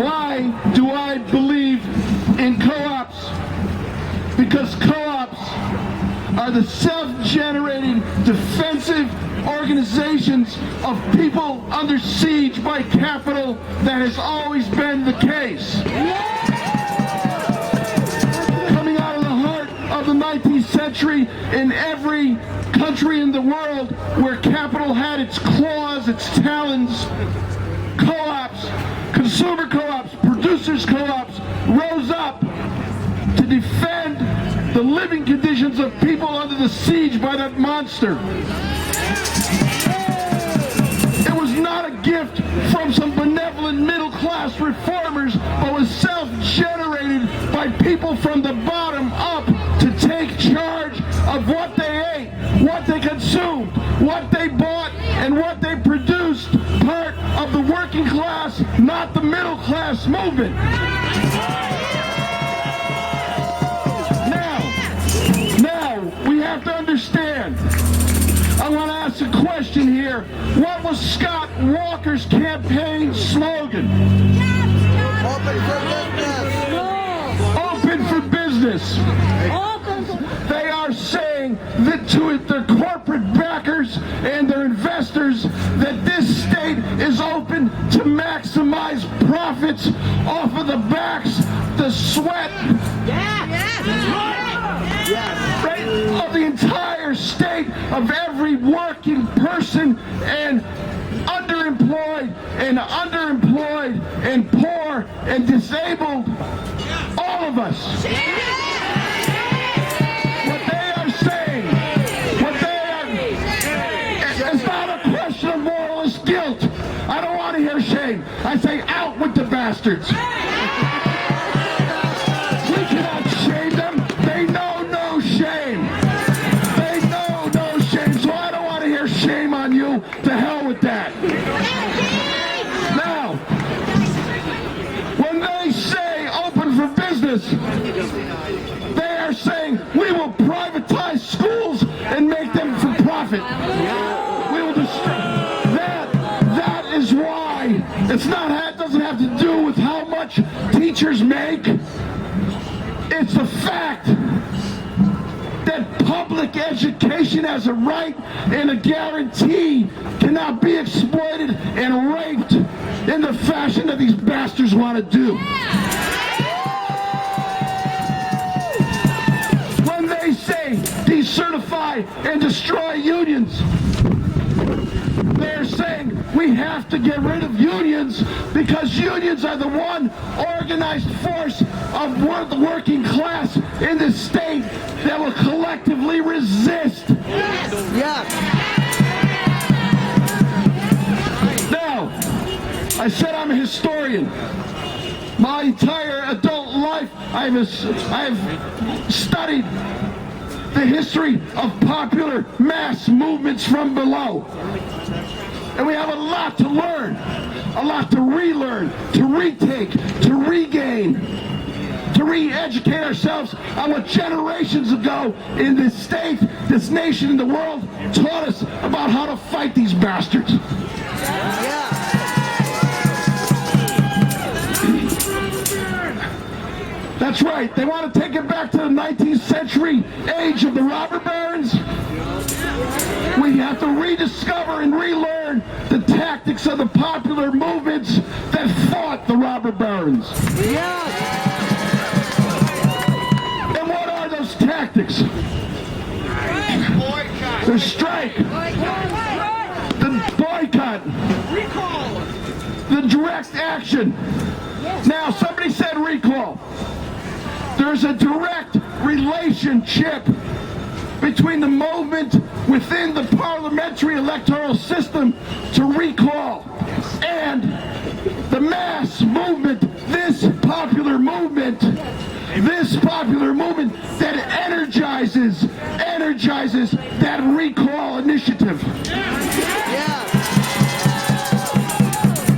Why do I believe in co-ops? Because co-ops are the self-generated defensive organizations of people under siege by capital. That has always been the case. Coming out of the heart of the 19th century, in every country in the world where capital had its claws, its talons, co-ops, consumer co-ops, producers co-ops rose up to defend the living conditions of people under the siege by that monster. It was not a gift from some benevolent middle-class reformers, but was self-generated by people from the bottom up to take charge of what they ate, what they consumed, what they bought, and what they produced, part of the working class, not the middle-class movement. Now, we have to understand. I want to ask a question here. What was Scott Walker's campaign slogan? Open for business. Open for business. They are saying that to their corporate backers and their investors that this state is open to maximize profits off of the backs, the sweat, of the entire state, of every working person, and underemployed and poor and disabled, all of us. What they are saying, it's not a question of moralist guilt. I don't want to hear shame. I say out with the bastards. We cannot shame them. They know no shame. They know no shame. So I don't want to hear shame on you. To hell with that. Now, when they say open for business, they are saying we will privatize schools and make them for profit. We will destroy. That is why it doesn't have to do with how much teachers make. It's the fact that public education as a right and a guarantee cannot be exploited and raped in the fashion that these bastards want to do. When they say decertify and destroy unions, they're saying we have to get rid of unions because unions are the one organized force of the working class in this state that will collectively resist. Yes. Now, I said I'm a historian. My entire adult life, I have studied the history of popular mass movements from below. And we have a lot to learn, a lot to relearn, to retake, to regain, to re-educate ourselves on what generations ago in this state, this nation, in the world taught us about how to fight these bastards. Yeah. That's right. They want to take it back to the 19th century age of the robber barons. We have to rediscover and relearn the tactics of the popular movements that fought the robber barons. Yes. And what are those tactics? The strike, the boycott, the direct action. Now, somebody said recall. There's a direct relationship between the movement within the parliamentary electoral system to recall and the mass movement, this popular movement that energizes that recall initiative. Yeah.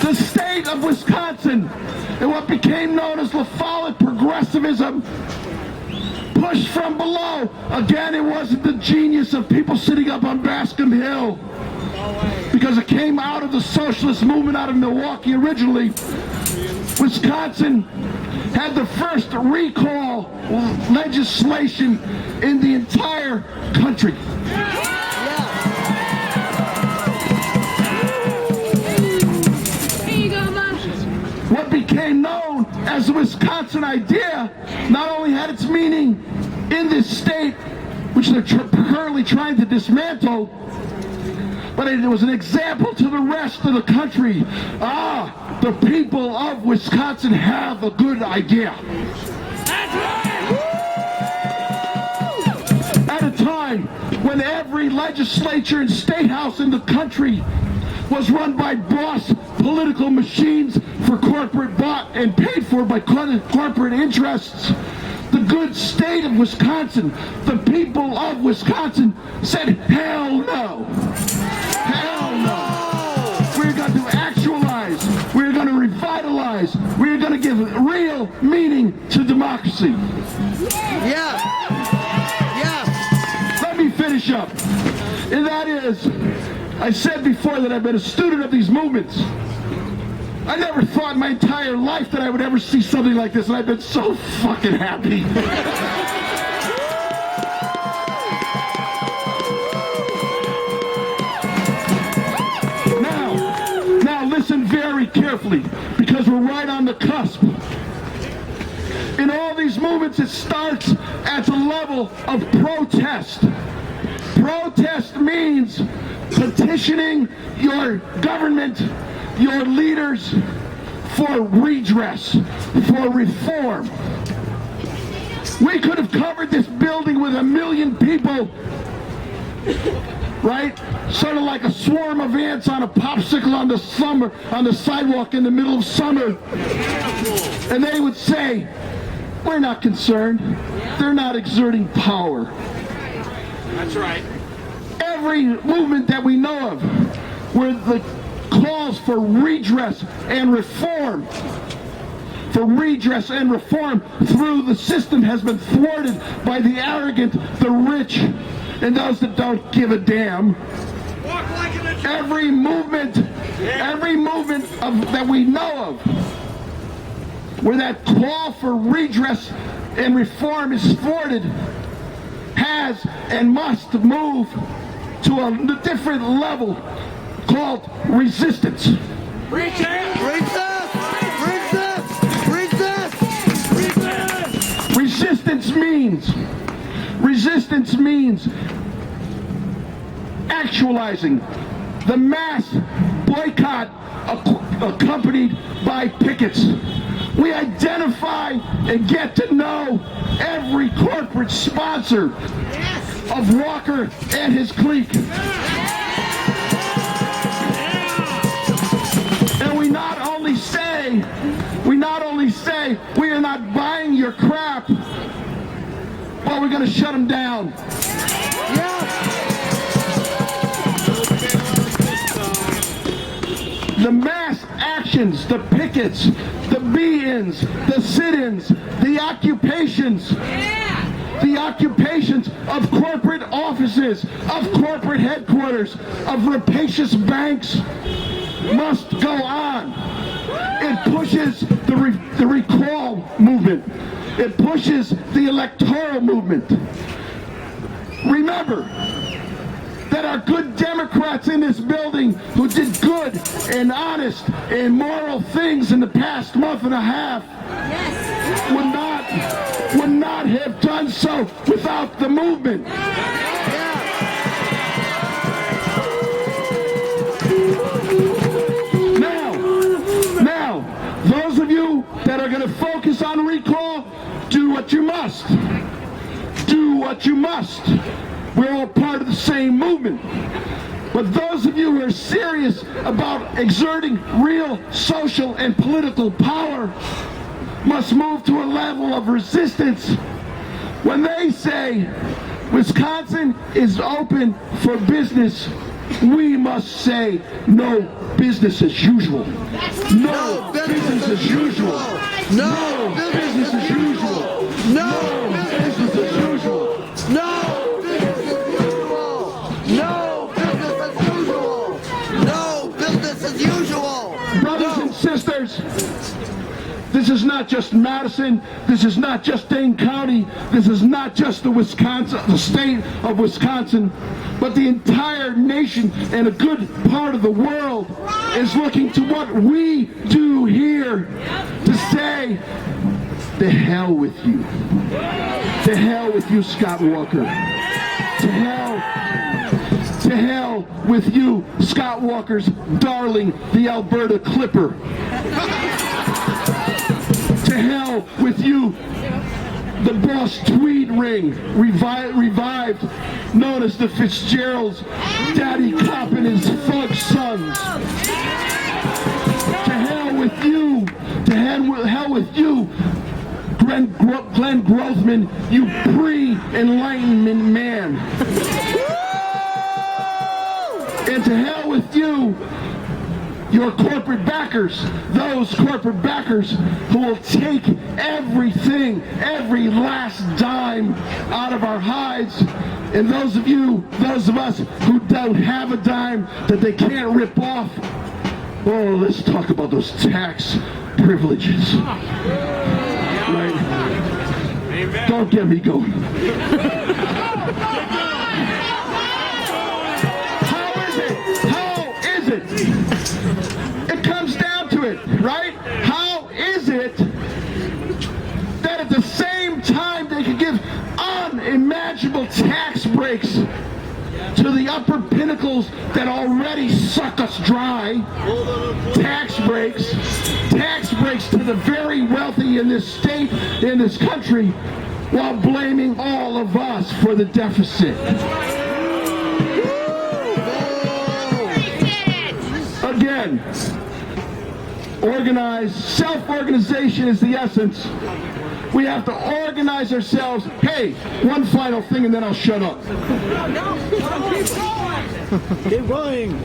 The state of Wisconsin, and what became known as Lafayette progressivism, pushed from below. Again, it wasn't the genius of people sitting up on Bascom Hill, because it came out of the socialist movement out of Milwaukee originally. Wisconsin had the first recall legislation in the entire country. What became known as the Wisconsin idea not only had its meaning in this state, which they're currently trying to dismantle, but it was an example to the rest of the country. The people of Wisconsin have a good idea. That's right! At a time when every legislature and state house in the country was run by boss political machines for corporate bought and paid for by corporate interests, the good state of Wisconsin, the people of Wisconsin said, hell no. Hell no. We're going to actualize. We're going to revitalize. We're going to give real meaning to democracy. Yeah. Yeah. Let me finish up. And that is, I said before that I've been a student of these movements. I never thought in my entire life that I would ever see something like this, and I've been so fucking happy. Now listen very carefully, because we're right on the cusp. In all these movements, it starts at the level of protest. Protest means petitioning your government, your leaders, for redress, for reform. We could have covered this building with 1 million people, right? Sort of like a swarm of ants on a popsicle on the sidewalk in the middle of summer. And they would say, we're not concerned. They're not exerting power. That's right. Every movement that we know of where the calls for redress and reform through the system has been thwarted by the arrogant, the rich, and those that don't give a damn. Every movement that we know of where that call for redress and reform is thwarted has and must move to a different level called resistance. Resist! Resistance means actualizing the mass boycott accompanied by pickets. We identify and get to know every corporate sponsor of Walker and his clique. And we not only say we are not buying your crap, but we're going to shut them down. The mass actions, the pickets, the be-ins, the sit-ins, the occupations of corporate offices, of corporate headquarters, of rapacious banks must go on. It pushes the recall movement. It pushes the electoral movement. Remember that our good Democrats in this building who did good and honest and moral things in the past month and a half would not have done so without the movement. Now, those of you that are going to focus on recall, do what you must. Do what you must. We're all part of the same movement. But those of you who are serious about exerting real social and political power must move to a level of resistance. When they say Wisconsin is open for business, we must say no business as usual. No business as usual. No business as usual. No business as usual. No business as usual. No business as usual. No business as usual. Brothers and sisters, is not just Madison. This is not just Dane County. This is not just the state of Wisconsin, but the entire nation and a good part of the world is looking to what we do here to say, to hell with you. To hell with you, Scott Walker. To hell with you, Scott Walker's darling, the Alberta Clipper. To hell with you, the Boss Tweed Ring, revived, known as the Fitzgeralds, Daddy Cop and his thug sons. To hell with you, to hell with you, Glenn Grothman, you pre-Enlightenment man. And to hell with you, your corporate backers, those corporate backers who will take everything, every last dime out of our hides, and those of us who don't have a dime that they can't rip off. Oh, let's talk about those tax privileges. Right? Don't get me going. It comes down to it, right? How is it that at the same time they can give unimaginable tax breaks to the upper pinnacles that already suck us dry, tax breaks to the very wealthy in this state, in this country, while blaming all of us for the deficit? Again, organize, self-organization is the essence. We have to organize ourselves. Hey, one final thing and then I'll shut up. Keep going.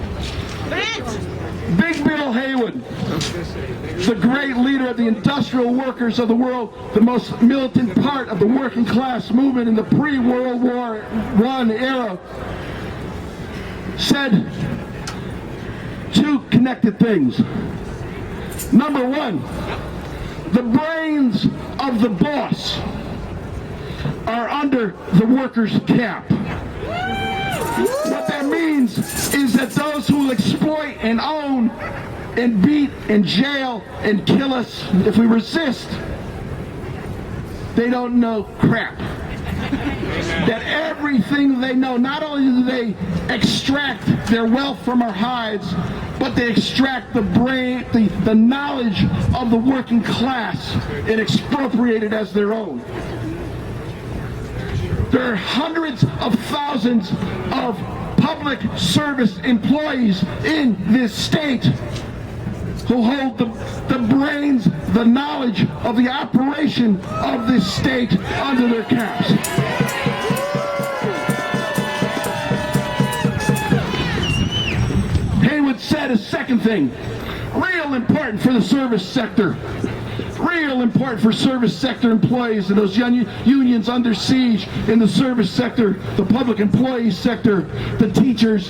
Big Bill Haywood, the great leader of the industrial workers of the world, the most militant part of the working class movement in the pre-World War I era, said two connected things. Number one, the brains of the boss are under the worker's cap. What that means is that those who will exploit and own and beat and jail and kill us if we resist, they don't know crap. That everything they know, not only do they extract their wealth from our hides, but they extract the brain, the knowledge of the working class and expropriate it as their own. There are hundreds of thousands of public service employees in this state who hold the brains, the knowledge of the operation of this state under their caps. Haywood said a second thing, real important for the service sector. Real important for service sector employees and those unions under siege in the service sector, the public employees sector, the teachers,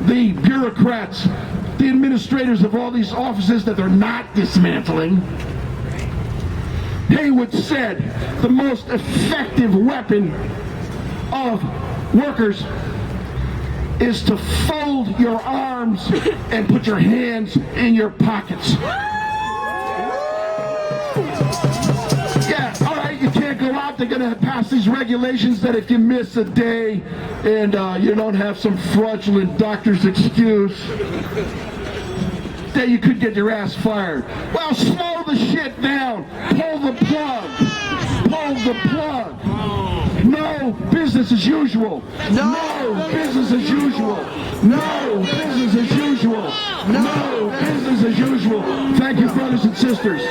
the bureaucrats, the administrators of all these offices that they're not dismantling. Haywood said the most effective weapon of workers is to fold your arms and put your hands in your pockets. Yeah, all right, you can't go out. They're going to pass these regulations that if you miss a day and you don't have some fraudulent doctor's excuse, that you could get your ass fired. Well, slow the shit down. Pull the plug. Pull the plug. No business as usual. No business as usual. No business as usual. No business as usual. Thank you, brothers and sisters.